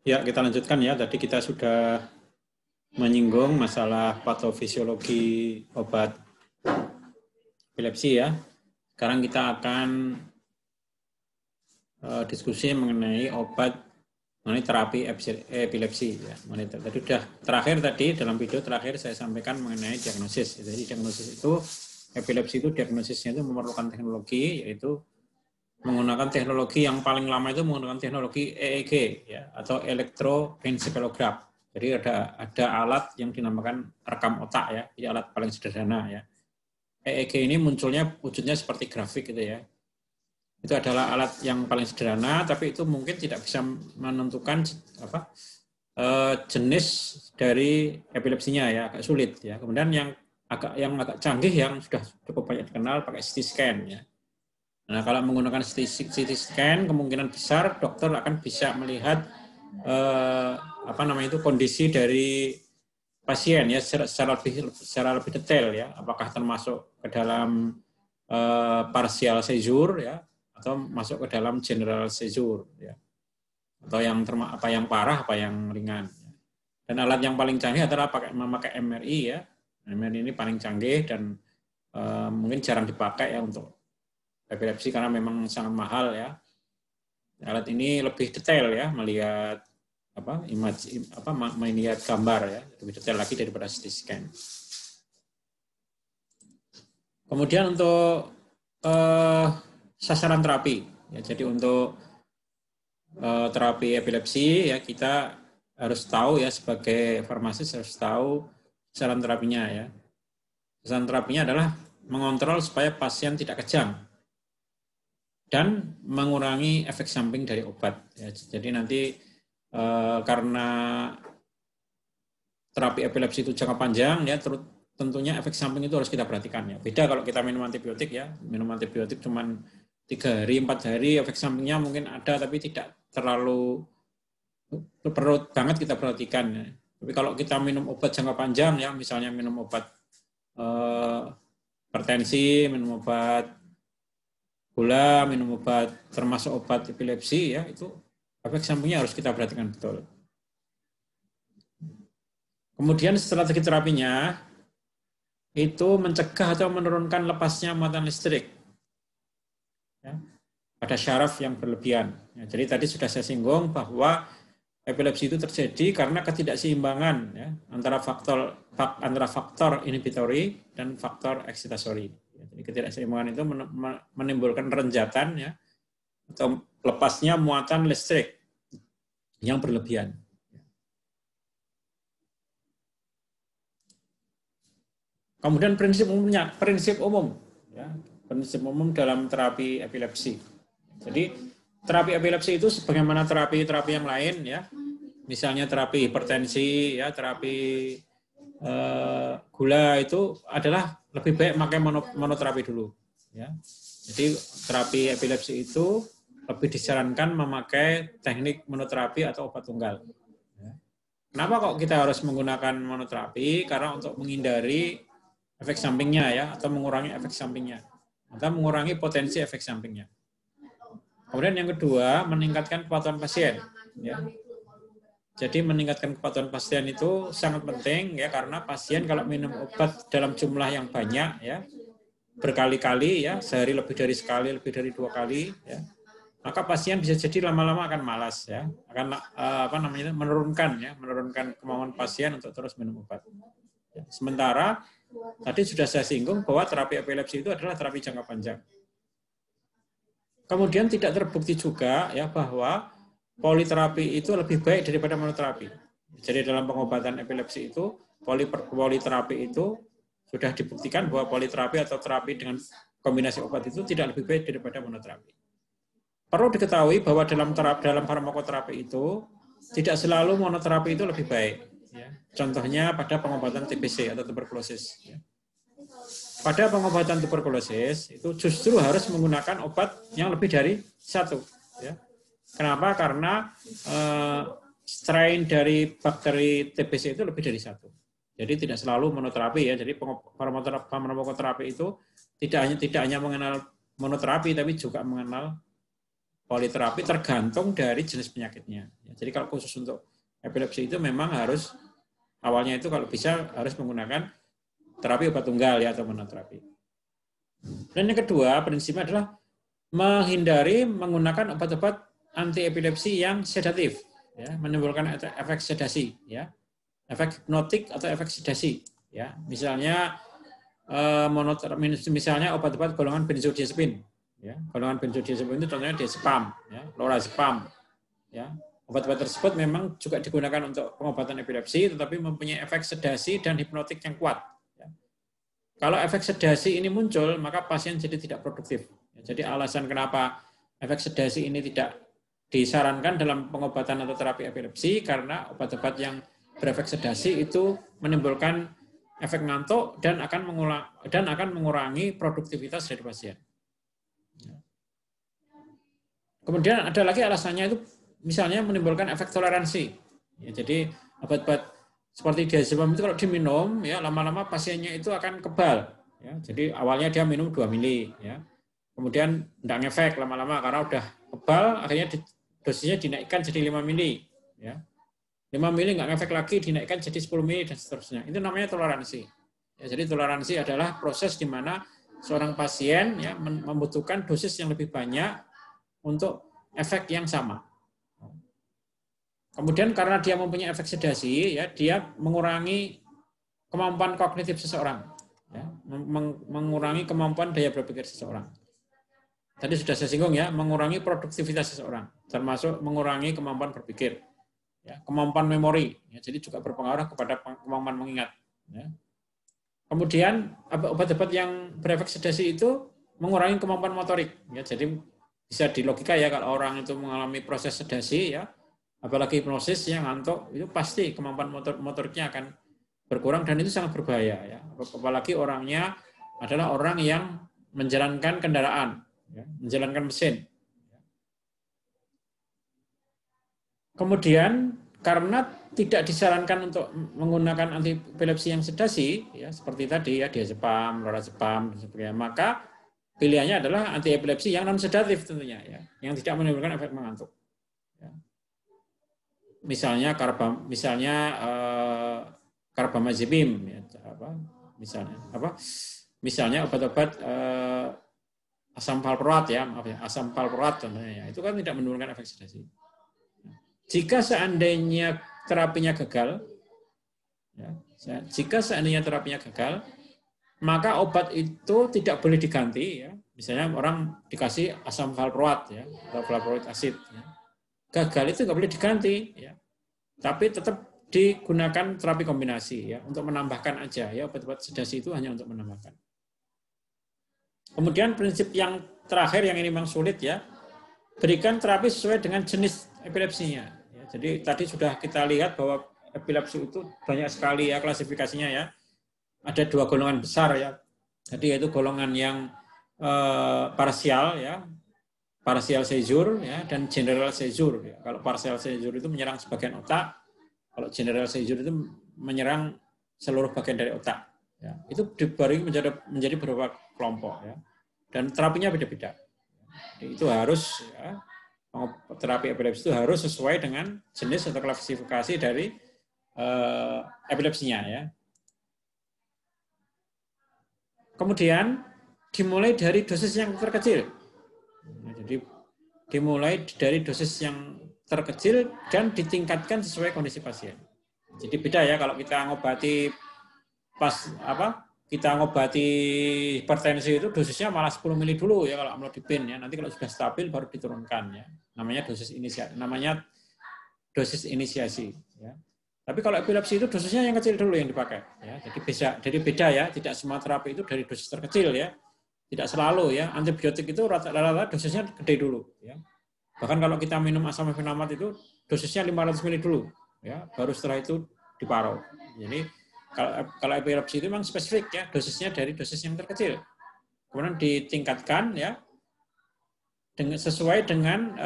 Ya, kita lanjutkan ya. Tadi kita sudah menyinggung masalah patofisiologi obat epilepsi ya. Sekarang kita akan diskusi mengenai mengenai terapi epilepsi ya. Tadi sudah terakhir dalam video terakhir saya sampaikan mengenai diagnosis. Jadi diagnosis itu epilepsi itu diagnosisnya itu memerlukan teknologi, yaitu menggunakan teknologi yang paling lama itu menggunakan teknologi EEG ya, atau elektroencephalograph. Jadi ada alat yang dinamakan rekam otak ya, ini alat paling sederhana ya. EEG ini wujudnya seperti grafik gitu ya. Itu adalah alat yang paling sederhana, tapi itu mungkin tidak bisa menentukan jenis dari epilepsinya ya, agak sulit ya. Kemudian yang agak canggih yang sudah cukup banyak dikenal pakai CT scan ya. Nah, kalau menggunakan CT scan, kemungkinan besar dokter akan bisa melihat kondisi dari pasien ya secara lebih detail ya, apakah termasuk ke dalam partial seizure ya, atau masuk ke dalam general seizure ya, atau yang parah, apa yang ringan. Dan alat yang paling canggih adalah memakai MRI ya. MRI ini paling canggih dan mungkin jarang dipakai ya untuk epilepsi karena memang sangat mahal ya. Alat ini lebih detail ya, melihat melihat gambar ya, lebih detail lagi daripada CT scan. Kemudian untuk sasaran terapi ya, jadi untuk terapi epilepsi ya, kita harus tahu ya, sebagai farmasis harus tahu sasaran terapinya ya. Sasaran terapinya adalah mengontrol supaya pasien tidak kejang dan mengurangi efek samping dari obat. Ya, jadi nanti karena terapi epilepsi itu jangka panjang ya, tentunya efek samping itu harus kita perhatikan ya. Beda kalau kita minum antibiotik ya, minum antibiotik cuma 3 hari, 4 hari, efek sampingnya mungkin ada tapi tidak terlalu perlu banget kita perhatikan ya. Tapi kalau kita minum obat jangka panjang ya, misalnya minum obat hipertensi, minum obat gula, minum obat termasuk obat epilepsi ya, itu efek sampingnya harus kita perhatikan betul. Kemudian strategi terapinya itu mencegah atau menurunkan lepasnya muatan listrik ya, pada syaraf yang berlebihan. Ya, jadi tadi sudah saya singgung bahwa epilepsi itu terjadi karena ketidakseimbangan ya, antara faktor inhibitory dan faktor excitatory. Jadi ketidakseimbangan itu menimbulkan renjatan ya, atau lepasnya muatan listrik yang berlebihan. Kemudian prinsip umum dalam terapi epilepsi. Jadi terapi epilepsi itu sebagaimana terapi-terapi yang lain ya, misalnya terapi hipertensi ya, terapi gula, itu adalah lebih baik pakai monoterapi dulu ya. Jadi terapi epilepsi itu lebih disarankan memakai teknik monoterapi atau obat tunggal ya. Kenapa kok kita harus menggunakan monoterapi? Karena untuk menghindari efek sampingnya ya, atau mengurangi efek sampingnya, atau mengurangi potensi efek sampingnya. Kemudian yang kedua, meningkatkan kepatuhan pasien ya. Jadi meningkatkan kepatuhan pasien itu sangat penting ya, karena pasien kalau minum obat dalam jumlah yang banyak ya, berkali-kali ya, sehari lebih dari sekali, lebih dari 2 kali ya, maka pasien bisa jadi lama-lama akan malas ya, akan menurunkan kemauan pasien untuk terus minum obat. Ya. Sementara tadi sudah saya singgung bahwa terapi epilepsi itu adalah terapi jangka panjang. Kemudian tidak terbukti juga ya bahwa politerapi itu lebih baik daripada monoterapi. Jadi dalam pengobatan epilepsi itu, politerapi itu sudah dibuktikan bahwa politerapi atau terapi dengan kombinasi obat itu tidak lebih baik daripada monoterapi. Perlu diketahui bahwa dalam farmakoterapi itu tidak selalu monoterapi itu lebih baik. Ya. Contohnya pada pengobatan TBC atau tuberkulosis. Ya. Pada pengobatan tuberkulosis itu justru harus menggunakan obat yang lebih dari 1. Ya. Kenapa? Karena strain dari bakteri TBC itu lebih dari 1. Jadi tidak selalu monoterapi ya. Jadi farmakoterapi itu tidak hanya mengenal monoterapi, tapi juga mengenal politerapi tergantung dari jenis penyakitnya. Jadi kalau khusus untuk epilepsi itu memang harus awalnya itu kalau bisa harus menggunakan terapi obat tunggal ya atau monoterapi. Dan yang kedua prinsipnya adalah menghindari menggunakan obat-obat anti epilepsi yang sedatif, ya, menimbulkan efek sedasi, ya, efek hipnotik atau efek sedasi, ya, misalnya misalnya obat-obat golongan benzodiazepin, ya, golongan benzodiazepin itu contohnya diazepam, ya, lorazepam, ya, obat-obat tersebut memang juga digunakan untuk pengobatan epilepsi, tetapi mempunyai efek sedasi dan hipnotik yang kuat. Ya. Kalau efek sedasi ini muncul, maka pasien jadi tidak produktif. Jadi alasan kenapa efek sedasi ini tidak disarankan dalam pengobatan atau terapi epilepsi karena obat-obat yang berefek sedasi itu menimbulkan efek ngantuk dan akan mengurangi produktivitas dari pasien. Kemudian ada lagi alasannya itu misalnya menimbulkan efek toleransi. Ya, jadi obat-obat seperti diazepam itu kalau diminum ya lama-lama pasiennya itu akan kebal. Ya, jadi awalnya dia minum 2 mili, ya. Kemudian tidak ngefek lama-lama karena udah kebal, akhirnya dosisnya dinaikkan jadi 5 mili. Ya. 5 mili nggak ngefek lagi, dinaikkan jadi 10 mili, dan seterusnya. Itu namanya toleransi. Ya, jadi toleransi adalah proses di mana seorang pasien ya, membutuhkan dosis yang lebih banyak untuk efek yang sama. Kemudian karena dia mempunyai efek sedasi, ya, dia mengurangi kemampuan kognitif seseorang. Ya, mengurangi kemampuan daya berpikir seseorang. Tadi sudah saya singgung ya, mengurangi produktivitas seseorang, termasuk mengurangi kemampuan berpikir, ya, kemampuan memori, ya, jadi juga berpengaruh kepada kemampuan mengingat. Ya. Kemudian obat-obat yang berefek sedasi itu mengurangi kemampuan motorik, ya, jadi bisa di logika ya kalau orang itu mengalami proses sedasi, ya, apalagi hipnosis yang ngantuk, itu pasti kemampuan motoriknya akan berkurang dan itu sangat berbahaya. Ya. Apalagi orangnya adalah orang yang menjalankan kendaraan. Ya, menjalankan mesin. Kemudian karena tidak disarankan untuk menggunakan anti epilepsi yang sedasi, ya, seperti tadi ya diazepam, lorazepam, dan sebagainya, maka pilihannya adalah anti epilepsi yang non sedatif tentunya, ya, yang tidak menimbulkan efek mengantuk. Ya. Misalnya karbamazepam, ya, misalnya obat-obat asam valproat ya, asam valproat contohnya, itu kan tidak menimbulkan efek sedasi. Jika seandainya terapinya gagal, ya, maka obat itu tidak boleh diganti. Ya. Misalnya orang dikasih asam valproat ya, atau valproic acid, ya. Gagal itu nggak boleh diganti, ya. Tapi tetap digunakan terapi kombinasi ya, untuk menambahkan aja ya, obat-obat sedasi itu hanya untuk menambahkan. Kemudian prinsip yang terakhir yang ini memang sulit ya, berikan terapi sesuai dengan jenis epilepsinya. Ya, jadi tadi sudah kita lihat bahwa epilepsi itu banyak sekali ya klasifikasinya ya. Ada 2 golongan besar ya. Jadi yaitu golongan yang parsial ya, partial seizure ya, dan general seizure. Ya. Kalau partial seizure itu menyerang sebagian otak, kalau general seizure itu menyerang seluruh bagian dari otak. Ya, itu dibagi menjadi beberapa kelompok ya, dan terapinya beda-beda. Itu harus ya, terapi epilepsi itu harus sesuai dengan jenis atau klasifikasi dari epilepsinya ya. Kemudian dimulai dari dosis yang terkecil. Jadi dimulai dari dosis yang terkecil dan ditingkatkan sesuai kondisi pasien. Jadi beda ya kalau kita ngobati kita ngobati hipertensi itu dosisnya malah 10 mili dulu ya kalau amlodipin ya. Nanti kalau sudah stabil baru diturunkan ya. Namanya dosis inisiasi ya. Tapi kalau epilepsi itu dosisnya yang kecil dulu yang dipakai ya. Jadi beda ya, tidak semua terapi itu dari dosis terkecil ya. Tidak selalu ya. Antibiotik itu rata-rata dosisnya gede dulu ya. Bahkan kalau kita minum asam efenamat itu dosisnya 500 mili dulu ya, baru setelah itu diparau. Jadi kalau epilepsi itu memang spesifik ya, dosisnya dari dosis yang terkecil. Kemudian ditingkatkan ya sesuai dengan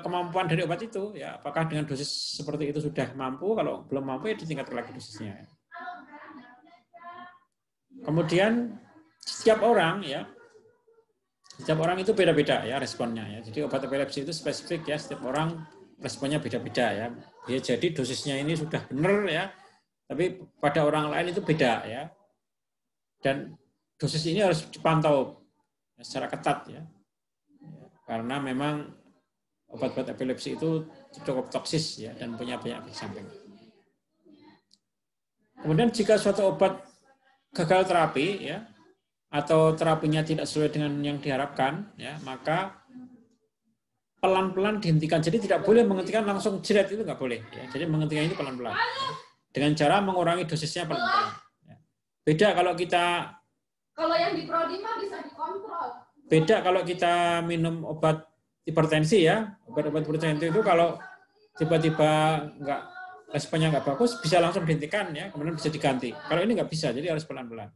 kemampuan dari obat itu ya. Apakah dengan dosis seperti itu sudah mampu? Kalau belum mampu ya ditingkatkan lagi dosisnya. Kemudian setiap orang ya Setiap orang itu beda-beda ya responnya ya. Jadi obat epilepsi itu spesifik ya, setiap orang responnya beda-beda ya. Ya jadi dosisnya ini sudah benar ya, tapi pada orang lain itu beda ya. Dan dosis ini harus dipantau secara ketat ya. Karena memang obat-obat epilepsi itu cukup toksis ya dan punya banyak efek samping. Kemudian jika suatu obat gagal terapi ya, atau terapinya tidak sesuai dengan yang diharapkan, ya, maka pelan-pelan dihentikan. Jadi tidak boleh menghentikan langsung jerat, itu nggak boleh. Ya. Jadi menghentikan itu pelan-pelan. Dengan cara mengurangi dosisnya pelan-pelan. Ya. Beda kalau kita... Kalau yang di Prodi mah bisa dikontrol. Beda kalau kita minum obat hipertensi ya. Obat-obat hipertensi itu kalau tiba-tiba responnya nggak bagus, bisa langsung dihentikan ya, kemudian bisa diganti. Kalau ini nggak bisa, jadi harus pelan-pelan.